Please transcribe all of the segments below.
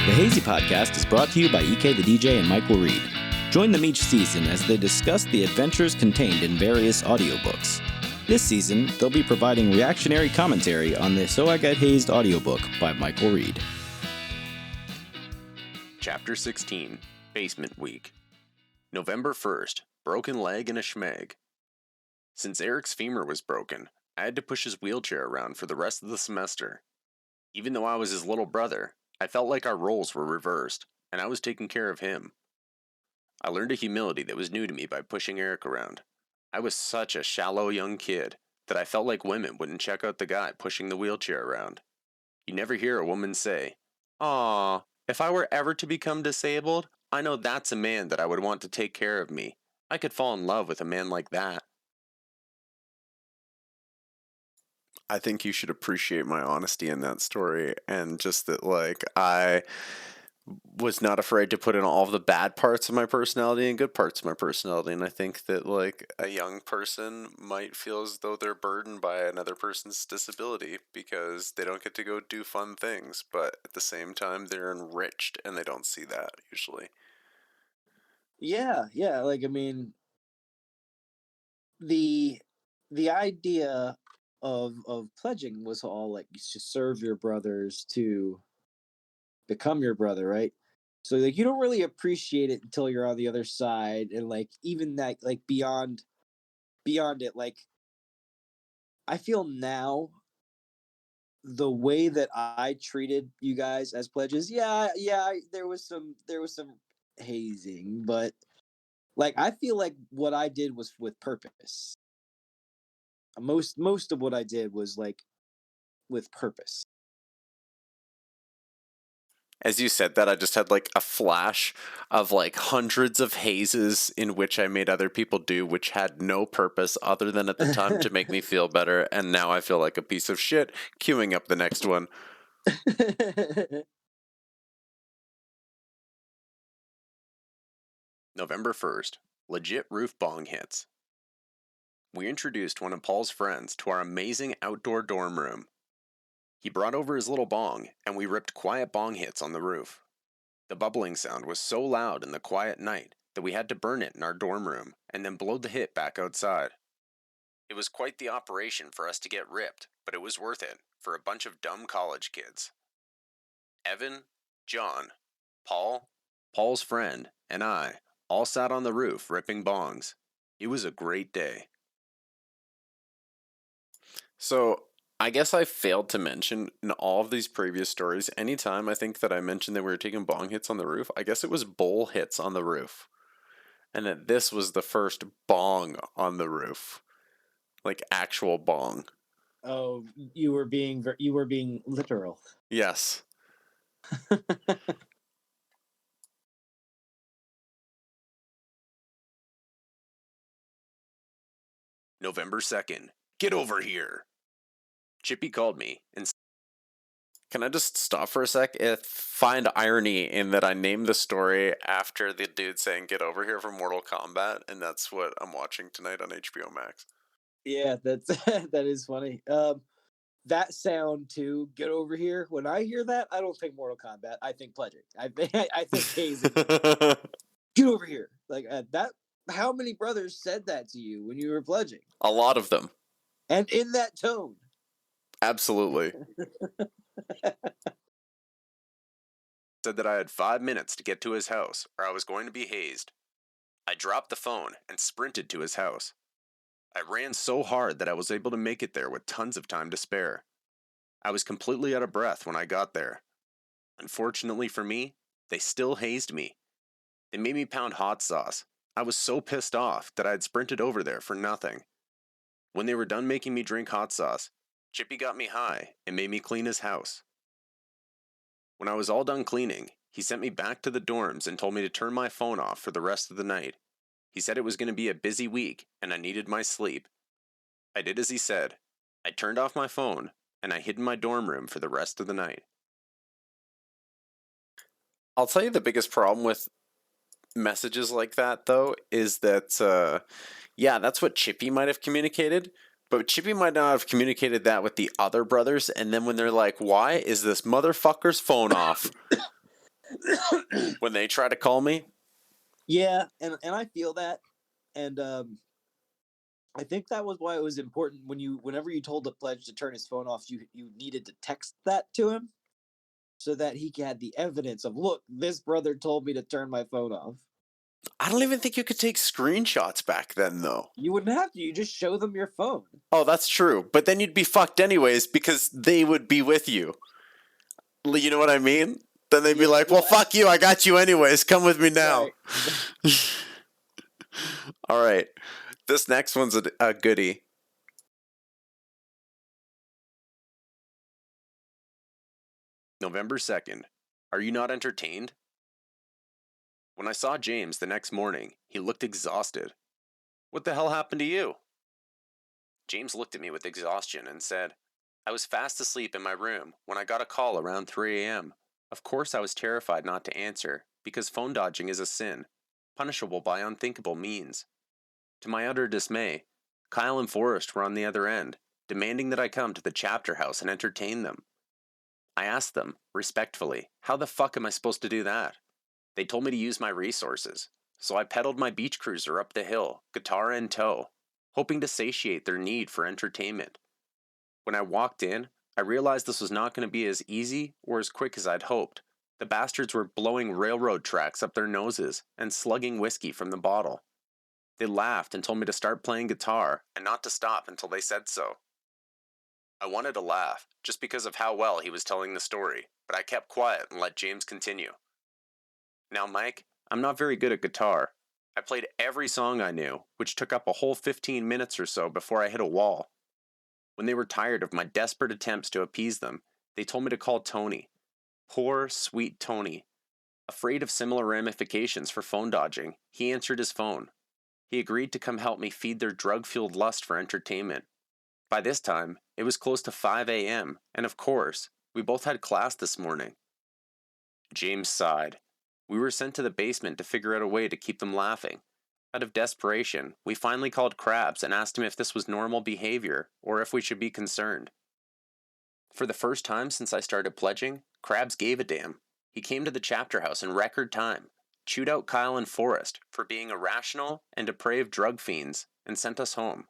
The Hazy podcast is brought to you by EKtheDJ and Michael Reid. Join them each season as they discuss the adventures contained in various audiobooks. This season, they'll be providing reactionary commentary on the So I Got Hazed audiobook by Michael Reid. Chapter 16, Basement Week. November 1st, broken leg and a Smeg. Since Eric's femur was broken, I had to push his wheelchair around for the rest of the semester. Even though I was his little brother, I felt like our roles were reversed, and I was taking care of him. I learned a humility that was new to me by pushing Eric around. I was such a shallow young kid that I felt like women wouldn't check out the guy pushing the wheelchair around. You never hear a woman say, "Aw, if I were ever to become disabled, I know that's a man that I would want to take care of me. I could fall in love with a man like that." I think you should appreciate my honesty in that story, and just that, I was not afraid to put in all of the bad parts of my personality and good parts of my personality, and I think that, a young person might feel as though they're burdened by another person's disability because they don't get to go do fun things, but at the same time, they're enriched, and they don't see that, usually. Yeah, the idea of pledging was all you should serve your brothers to become your brother, right? So you don't really appreciate it until you're on the other side, and even that beyond it, I feel now the way that I treated you guys as pledges. There was some hazing, but I feel like what I did was with purpose. Most of what I did was with purpose. As you said that, I just had a flash of hundreds of hazes in which I made other people do, which had no purpose other than at the time to make me feel better, and now I feel like a piece of shit queuing up the next one. November 1st, legit Roof Bong Hits. We introduced one of Paul's friends to our amazing outdoor dorm room. He brought over his little bong, and we ripped quiet bong hits on the roof. The bubbling sound was so loud in the quiet night that we had to burn it in our dorm room and then blow the hit back outside. It was quite the operation for us to get ripped, but it was worth it for a bunch of dumb college kids. Evan, John, Paul, Paul's friend, and I all sat on the roof ripping bongs. It was a great day. So, I guess I failed to mention in all of these previous stories, anytime I think that I mentioned that we were taking bong hits on the roof, I guess it was bowl hits on the roof. And that this was the first bong on the roof. Actual bong. Oh, you were being literal. Yes. November 2nd. Get over here. Chippy called me and... Can I just stop for a sec? Find irony in that I named the story after the dude saying "get over here" from Mortal Kombat, and that's what I'm watching tonight on HBO Max. Yeah, that's that is funny. That sound too, "get over here." When I hear that, I don't think Mortal Kombat. I think pledging. I think Hazy. Get over here. That. How many brothers said that to you when you were pledging? A lot of them. And in that tone. Absolutely. Said that I had 5 minutes to get to his house, or I was going to be hazed. I dropped the phone and sprinted to his house. I ran so hard that I was able to make it there with tons of time to spare. I was completely out of breath when I got there. Unfortunately for me, they still hazed me. They made me pound hot sauce. I was so pissed off that I had sprinted over there for nothing. When they were done making me drink hot sauce, Chippy got me high and made me clean his house. When I was all done cleaning, he sent me back to the dorms and told me to turn my phone off for the rest of the night. He said it was going to be a busy week and I needed my sleep. I did as he said. I turned off my phone and I hid in my dorm room for the rest of the night. I'll tell you the biggest problem with messages like that, though, is that, that's what Chippy might have communicated, but Chippy might not have communicated that with the other brothers, and then when they're like, "Why is this motherfucker's phone off?" when they try to call me. Yeah, and I feel that, and I think that was why it was important whenever you told the pledge to turn his phone off, you needed to text that to him so that he had the evidence of, look, this brother told me to turn my phone off. I don't even think you could take screenshots back then, though. You wouldn't have to. You just show them your phone. Oh, that's true. But then you'd be fucked anyways because they would be with you. You know what I mean? Then they'd be like, well, fuck you. I got you anyways. Come with me now. Right. All right. This next one's a goodie. November 2nd. Are you not entertained? When I saw James the next morning, he looked exhausted. What the hell happened to you? James looked at me with exhaustion and said, I was fast asleep in my room when I got a call around 3 a.m. Of course, I was terrified not to answer, because phone dodging is a sin, punishable by unthinkable means. To my utter dismay, Kyle and Forrest were on the other end, demanding that I come to the chapter house and entertain them. I asked them, respectfully, how the fuck am I supposed to do that? They told me to use my resources, so I pedaled my beach cruiser up the hill, guitar in tow, hoping to satiate their need for entertainment. When I walked in, I realized this was not going to be as easy or as quick as I'd hoped. The bastards were blowing railroad tracks up their noses and slugging whiskey from the bottle. They laughed and told me to start playing guitar and not to stop until they said so. I wanted to laugh, just because of how well he was telling the story, but I kept quiet and let James continue. Now, Mike, I'm not very good at guitar. I played every song I knew, which took up a whole 15 minutes or so before I hit a wall. When they were tired of my desperate attempts to appease them, they told me to call Tony. Poor, sweet Tony. Afraid of similar ramifications for phone dodging, he answered his phone. He agreed to come help me feed their drug-fueled lust for entertainment. By this time, it was close to 5 a.m., and of course, we both had class this morning. James sighed. We were sent to the basement to figure out a way to keep them laughing. Out of desperation, we finally called Krabs and asked him if this was normal behavior, or if we should be concerned. For the first time since I started pledging, Krabs gave a damn. He came to the chapter house in record time, chewed out Kyle and Forrest for being irrational and depraved drug fiends, and sent us home.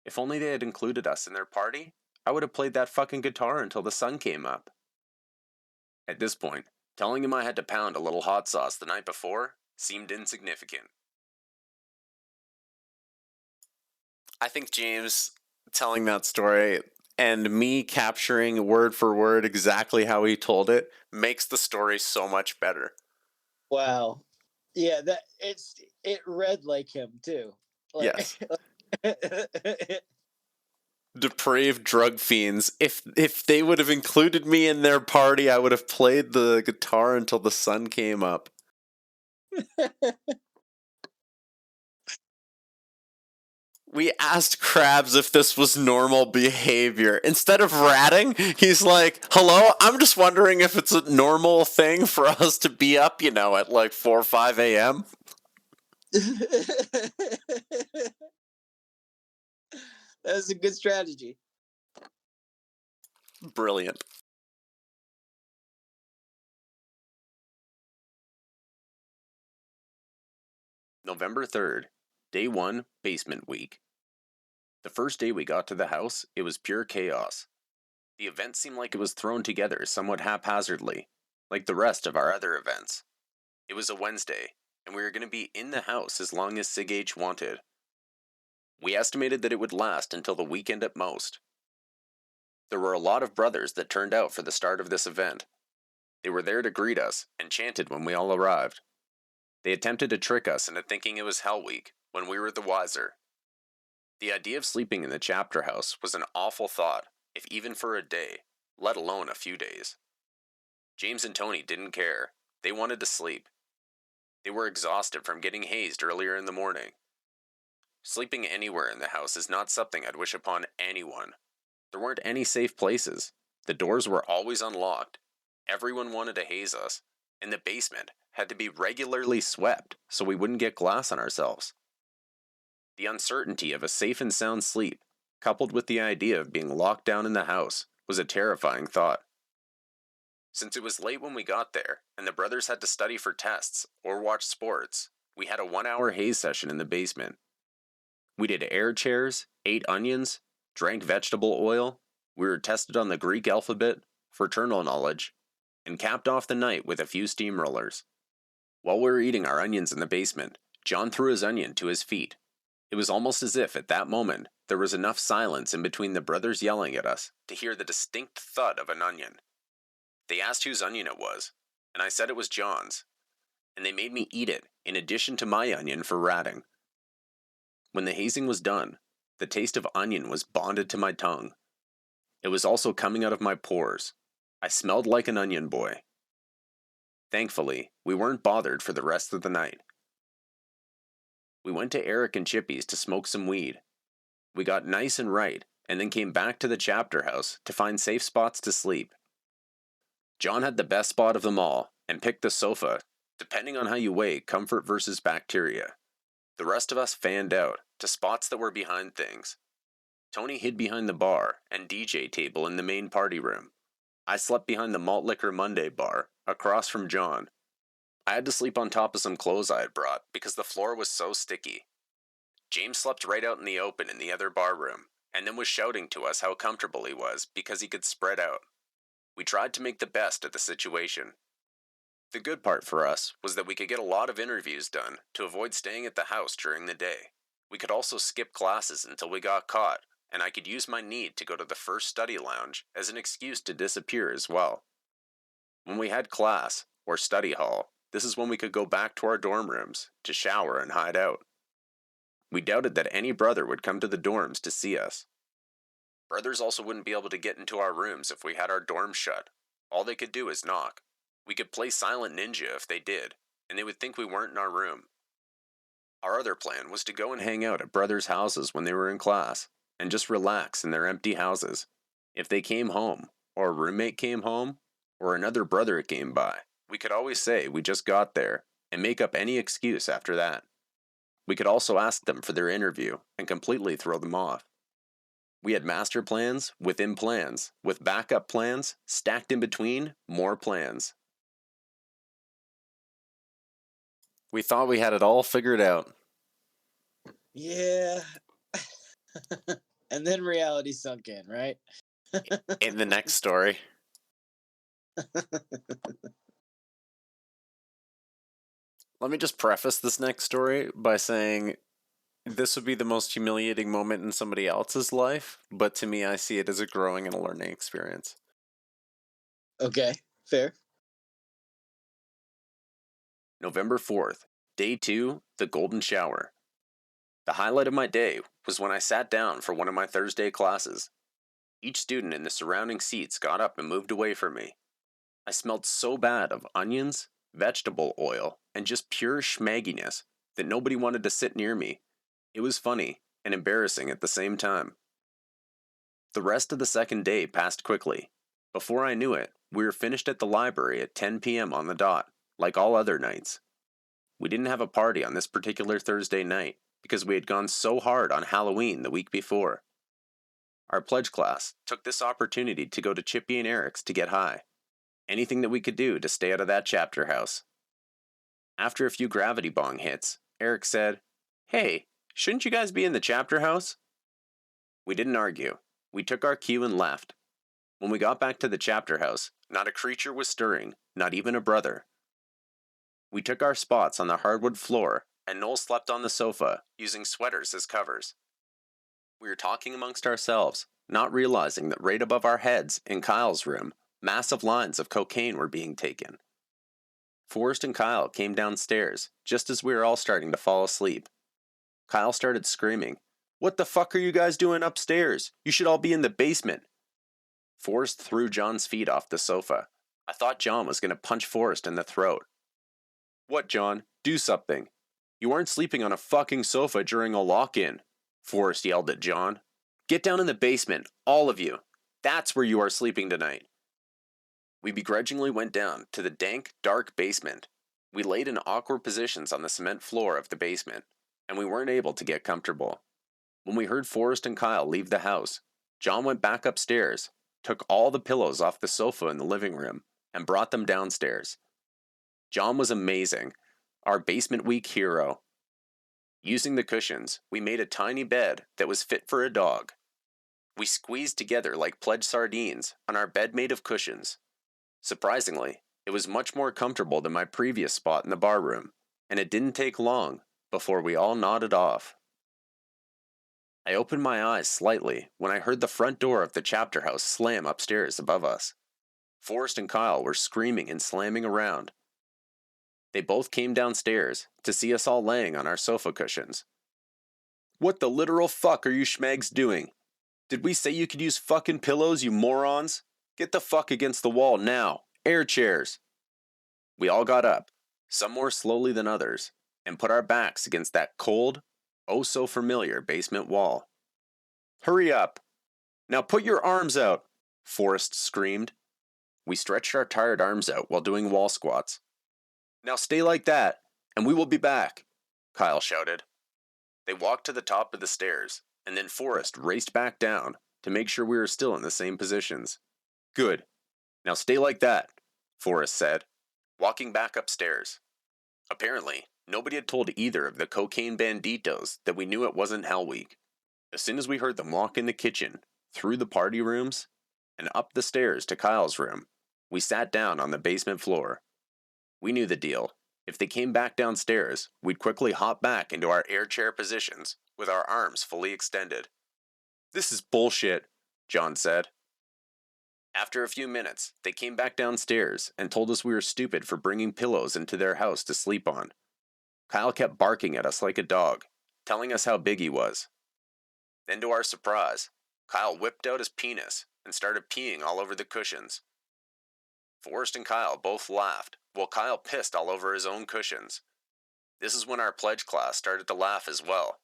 If only they had included us in their party, I would have played that fucking guitar until the sun came up. At this point, telling him I had to pound a little hot sauce the night before seemed insignificant. I think James telling that story and me capturing word for word exactly how he told it makes the story so much better. Wow. Yeah, it read like him too. Yes. Depraved drug fiends. If they would have included me in their party, I would have played the guitar until the sun came up. We asked Krabs if this was normal behavior. Instead of ratting, he's like, hello, I'm just wondering if it's a normal thing for us to be up, at like 4 or 5 a.m. That's a good strategy. Brilliant. November 3rd, day 1, basement week. The first day we got to the house, it was pure chaos. The event seemed like it was thrown together somewhat haphazardly, like the rest of our other events. It was a Wednesday, and we were going to be in the house as long as Sig H wanted. We estimated that it would last until the weekend at most. There were a lot of brothers that turned out for the start of this event. They were there to greet us and chanted when we all arrived. They attempted to trick us into thinking it was Hell Week when we were the wiser. The idea of sleeping in the chapter house was an awful thought, if even for a day, let alone a few days. James and Tony didn't care. They wanted to sleep. They were exhausted from getting hazed earlier in the morning. Sleeping anywhere in the house is not something I'd wish upon anyone. There weren't any safe places. The doors were always unlocked. Everyone wanted to haze us, and the basement had to be regularly swept so we wouldn't get glass on ourselves. The uncertainty of a safe and sound sleep, coupled with the idea of being locked down in the house, was a terrifying thought. Since it was late when we got there, and the brothers had to study for tests or watch sports, we had a 1-hour haze session in the basement. We did air chairs, ate onions, drank vegetable oil, we were tested on the Greek alphabet, fraternal knowledge, and capped off the night with a few steamrollers. While we were eating our onions in the basement, John threw his onion to his feet. It was almost as if, at that moment, there was enough silence in between the brothers yelling at us to hear the distinct thud of an onion. They asked whose onion it was, and I said it was John's, and they made me eat it in addition to my onion for ratting. When the hazing was done, the taste of onion was bonded to my tongue. It was also coming out of my pores. I smelled like an onion boy. Thankfully, we weren't bothered for the rest of the night. We went to Eric and Chippy's to smoke some weed. We got nice and right, and then came back to the chapter house to find safe spots to sleep. John had the best spot of them all, and picked the sofa, depending on how you weigh comfort versus bacteria. The rest of us fanned out to spots that were behind things. Tony hid behind the bar and DJ table in the main party room. I slept behind the Malt Liquor Monday bar, across from John. I had to sleep on top of some clothes I had brought because the floor was so sticky. James slept right out in the open in the other bar room, and then was shouting to us how comfortable he was because he could spread out. We tried to make the best of the situation. The good part for us was that we could get a lot of interviews done to avoid staying at the house during the day. We could also skip classes until we got caught, and I could use my need to go to the first study lounge as an excuse to disappear as well. When we had class, or study hall, this is when we could go back to our dorm rooms to shower and hide out. We doubted that any brother would come to the dorms to see us. Brothers also wouldn't be able to get into our rooms if we had our dorms shut. All they could do is knock. We could play Silent Ninja if they did, and they would think we weren't in our room. Our other plan was to go and hang out at brothers' houses when they were in class, and just relax in their empty houses. If they came home, or a roommate came home, or another brother came by, we could always say we just got there, and make up any excuse after that. We could also ask them for their interview, and completely throw them off. We had master plans, within plans, with backup plans, stacked in between, more plans. We thought we had it all figured out. Yeah. And then reality sunk in, right? In the next story. Let me just preface this next story by saying this would be the most humiliating moment in somebody else's life, but to me, I see it as a growing and a learning experience. Okay, fair. November 4th, day 2, the golden shower. The highlight of my day was when I sat down for one of my Thursday classes. Each student in the surrounding seats got up and moved away from me. I smelled so bad of onions, vegetable oil, and just pure schmagginess that nobody wanted to sit near me. It was funny and embarrassing at the same time. The rest of the second day passed quickly. Before I knew it, we were finished at the library at 10 p.m. on the dot, like all other nights. We didn't have a party on this particular Thursday night because we had gone so hard on Halloween the week before. Our pledge class took this opportunity to go to Chippy and Eric's to get high. Anything that we could do to stay out of that chapter house. After a few gravity bong hits, Eric said, "Hey, shouldn't you guys be in the chapter house?" We didn't argue. We took our cue and left. When we got back to the chapter house, not a creature was stirring, not even a brother. We took our spots on the hardwood floor, and Noel slept on the sofa, using sweaters as covers. We were talking amongst ourselves, not realizing that right above our heads, in Kyle's room, massive lines of cocaine were being taken. Forrest and Kyle came downstairs, just as we were all starting to fall asleep. Kyle started screaming, "What the fuck are you guys doing upstairs? You should all be in the basement." Forrest threw John's feet off the sofa. I thought John was going to punch Forrest in the throat. "What, John? Do something. You aren't sleeping on a fucking sofa during a lock-in," Forrest yelled at John. "Get down in the basement, all of you. That's where you are sleeping tonight." We begrudgingly went down to the dank, dark basement. We laid in awkward positions on the cement floor of the basement, and we weren't able to get comfortable. When we heard Forrest and Kyle leave the house, John went back upstairs, took all the pillows off the sofa in the living room, and brought them downstairs. John was amazing, our basement week hero. Using the cushions, we made a tiny bed that was fit for a dog. We squeezed together like pledged sardines on our bed made of cushions. Surprisingly, it was much more comfortable than my previous spot in the bar room, and it didn't take long before we all nodded off. I opened my eyes slightly when I heard the front door of the chapter house slam upstairs above us. Forrest and Kyle were screaming and slamming around. They both came downstairs to see us all laying on our sofa cushions. "What the literal fuck are you schmegs doing? Did we say you could use fucking pillows, you morons? Get the fuck against the wall now. Air chairs." We all got up, some more slowly than others, and put our backs against that cold, oh so familiar basement wall. "Hurry up! Now put your arms out!" Forrest screamed. We stretched our tired arms out while doing wall squats. "Now stay like that, and we will be back," Kyle shouted. They walked to the top of the stairs, and then Forrest raced back down to make sure we were still in the same positions. "Good. Now stay like that," Forrest said, walking back upstairs. Apparently, nobody had told either of the cocaine banditos that we knew it wasn't Hell Week. As soon as we heard them walk in the kitchen, through the party rooms, and up the stairs to Kyle's room, we sat down on the basement floor. We knew the deal. If they came back downstairs, we'd quickly hop back into our air chair positions, with our arms fully extended. "This is bullshit," John said. After a few minutes, they came back downstairs and told us we were stupid for bringing pillows into their house to sleep on. Kyle kept barking at us like a dog, telling us how big he was. Then to our surprise, Kyle whipped out his penis and started peeing all over the cushions. Forrest and Kyle both laughed, while Kyle pissed all over his own cushions. This is when our pledge class started to laugh as well.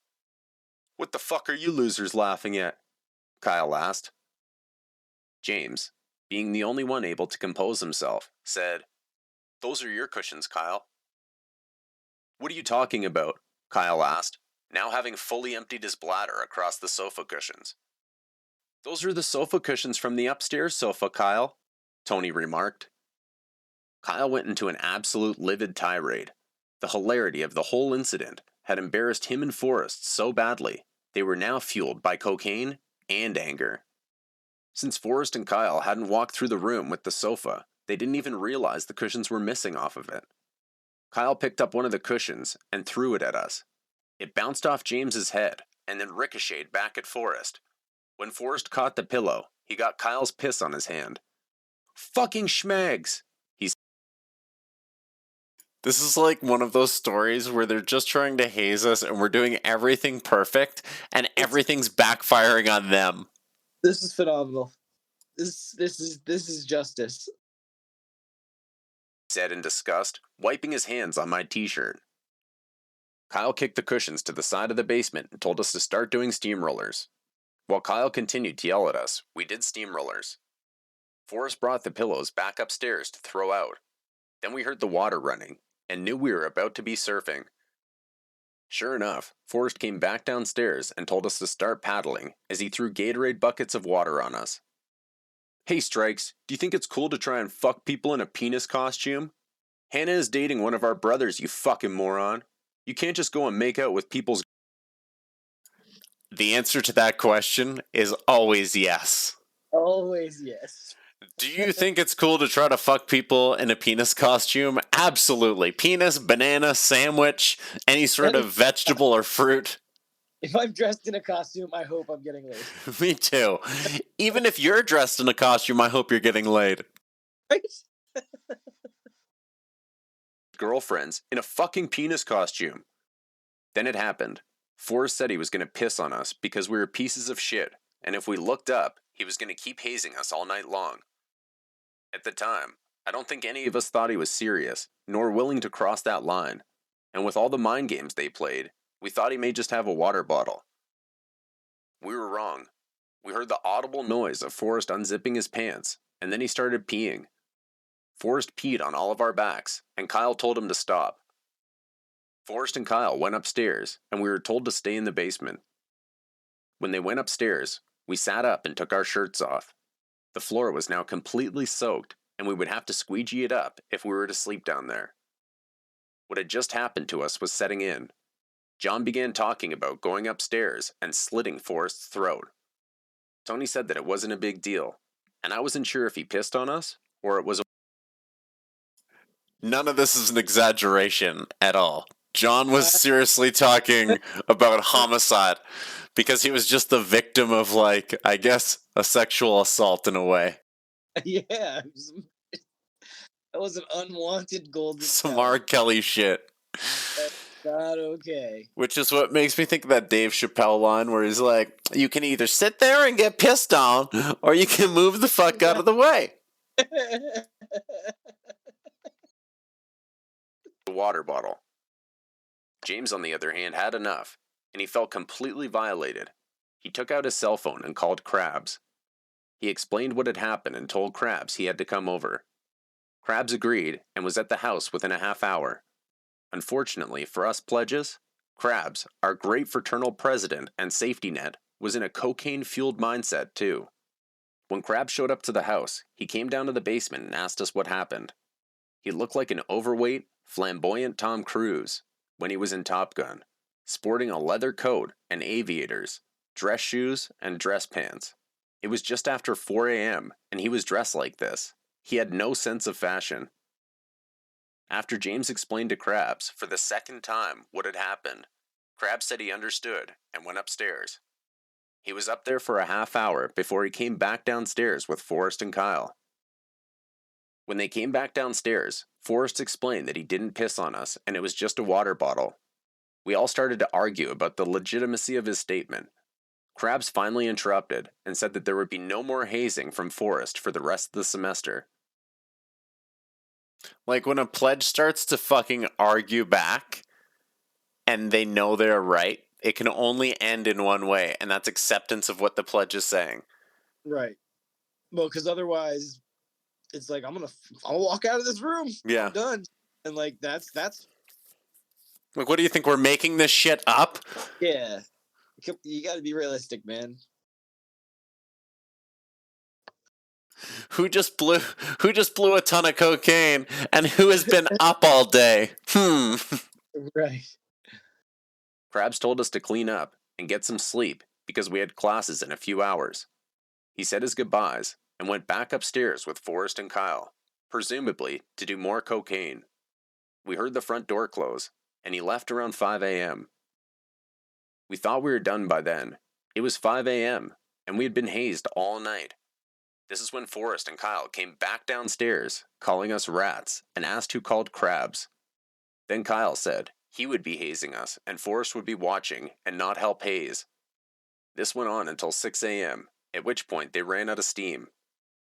"What the fuck are you losers laughing at?" Kyle asked. James, being the only one able to compose himself, said, "Those are your cushions, Kyle." "What are you talking about?" Kyle asked, now having fully emptied his bladder across the sofa cushions. "Those are the sofa cushions from the upstairs sofa, Kyle," Tony remarked. Kyle went into an absolute livid tirade. The hilarity of the whole incident had embarrassed him and Forrest so badly, they were now fueled by cocaine and anger. Since Forrest and Kyle hadn't walked through the room with the sofa, they didn't even realize the cushions were missing off of it. Kyle picked up one of the cushions and threw it at us. It bounced off James's head and then ricocheted back at Forrest. When Forrest caught the pillow, he got Kyle's piss on his hand. "Fucking schmegs!" he said. This is like one of those stories where they're just trying to haze us and we're doing everything perfect and everything's backfiring on them. This is phenomenal. This is justice. Said in disgust, wiping his hands on my t-shirt. Kyle kicked the cushions to the side of the basement and told us to start doing steamrollers. While Kyle continued to yell at us, we did steamrollers. Forrest brought the pillows back upstairs to throw out. Then we heard the water running and knew we were about to be surfing. Sure enough, Forrest came back downstairs and told us to start paddling as he threw Gatorade buckets of water on us. "Hey Strikes, do you think it's cool to try and fuck people in a penis costume? Hannah is dating one of our brothers, you fucking moron. You can't just go and make out with people's..." The answer to that question is always yes. Always yes. Do you think it's cool to try to fuck people in a penis costume? Absolutely. Penis, banana, sandwich, any sort of vegetable or fruit. If I'm dressed in a costume, I hope I'm getting laid. Me too. Even if you're dressed in a costume, I hope you're getting laid. Right? Girlfriends in a fucking penis costume. Then it happened. Forrest said he was going to piss on us because we were pieces of shit, and if we looked up, he was going to keep hazing us all night long. At the time, I don't think any of us thought he was serious, nor willing to cross that line, and with all the mind games they played, we thought he may just have a water bottle. We were wrong. We heard the audible noise of Forrest unzipping his pants, and then he started peeing. Forrest peed on all of our backs, and Kyle told him to stop. Forrest and Kyle went upstairs, and we were told to stay in the basement. When they went upstairs, we sat up and took our shirts off. The floor was now completely soaked, and we would have to squeegee it up if we were to sleep down there. What had just happened to us was setting in. John began talking about going upstairs and slitting Forrest's throat. Tony said that it wasn't a big deal, and I wasn't sure if he pissed on us or it was. None of this is an exaggeration at all. John was seriously talking about homicide because he was just the victim of, like, I guess, a sexual assault in a way. Yeah, that was an unwanted golden. Some R. Kelly shit. That's not okay. Which is what makes me think of that Dave Chappelle line where he's like, you can either sit there and get pissed on, or you can move the fuck out of the way. The water bottle. James, on the other hand, had enough, and he felt completely violated. He took out his cell phone and called Krabs. He explained what had happened and told Krabs he had to come over. Krabs agreed and was at the house within a half hour. Unfortunately for us pledges, Krabs, our great fraternal president and safety net, was in a cocaine-fueled mindset too. When Krabs showed up to the house, he came down to the basement and asked us what happened. He looked like an overweight, flamboyant Tom Cruise when he was in Top Gun, sporting a leather coat and aviators, dress shoes, and dress pants. It was just after 4 a.m., and he was dressed like this. He had no sense of fashion. After James explained to Krabs for the second time what had happened, Krabs said he understood and went upstairs. He was up there for a half hour before he came back downstairs with Forrest and Kyle. When they came back downstairs, Forrest explained that he didn't piss on us and it was just a water bottle. We all started to argue about the legitimacy of his statement. Krabs finally interrupted and said that there would be no more hazing from Forrest for the rest of the semester. Like, when a pledge starts to fucking argue back and they know they're right, it can only end in one way, and that's acceptance of what the pledge is saying. Right. Well, because otherwise, it's like, I'll walk out of this room. Yeah. I'm done. And, like, that's... Like, what do you think? We're making this shit up? Yeah. You gotta be realistic, man. Who just blew a ton of cocaine and who has been up all day? Right. Krabs told us to clean up and get some sleep because we had classes in a few hours. He said his goodbyes and went back upstairs with Forrest and Kyle, presumably to do more cocaine. We heard the front door close, and he left around 5 a.m. We thought we were done by then. It was 5 a.m., and we had been hazed all night. This is when Forrest and Kyle came back downstairs, calling us rats, and asked who called Krabs. Then Kyle said he would be hazing us, and Forrest would be watching and not help haze. This went on until 6 a.m., at which point they ran out of steam.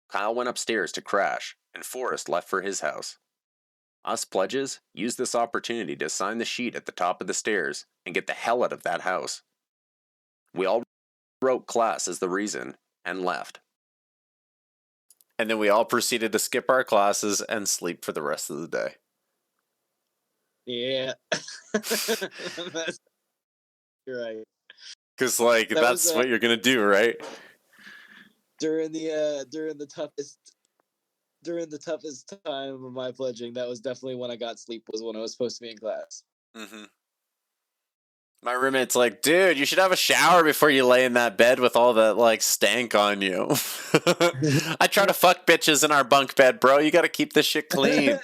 Kyle went upstairs to crash, and Forrest left for his house. Us pledges used this opportunity to sign the sheet at the top of the stairs and get the hell out of that house. We all wrote class as the reason and left. And then we all proceeded to skip our classes and sleep for the rest of the day. Yeah. You're right. Because, like, that's what you're going to do, right? During the toughest time of my pledging, that was definitely when I got sleep, was when I was supposed to be in class. Mm-hmm. My roommate's like, dude, you should have a shower before you lay in that bed with all that, like, stank on you. I try to fuck bitches in our bunk bed, bro. You got to keep this shit clean.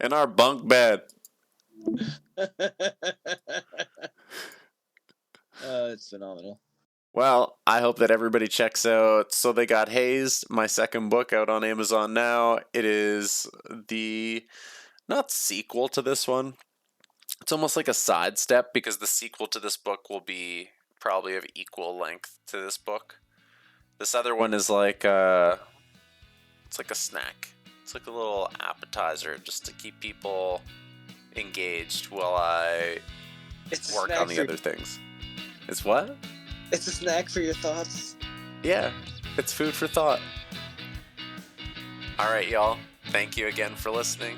In our bunk bed. It's phenomenal. Well, I hope that everybody checks out So They Got Hazed, my second book out on Amazon now. It is the, not sequel to this one. It's almost like a sidestep because the sequel to this book will be probably of equal length to this book. This other one is like it's like a snack. It's like a little appetizer just to keep people engaged while I work on the other things. It's what? It's a snack for your thoughts. Yeah, it's food for thought. All right, y'all. Thank you again for listening.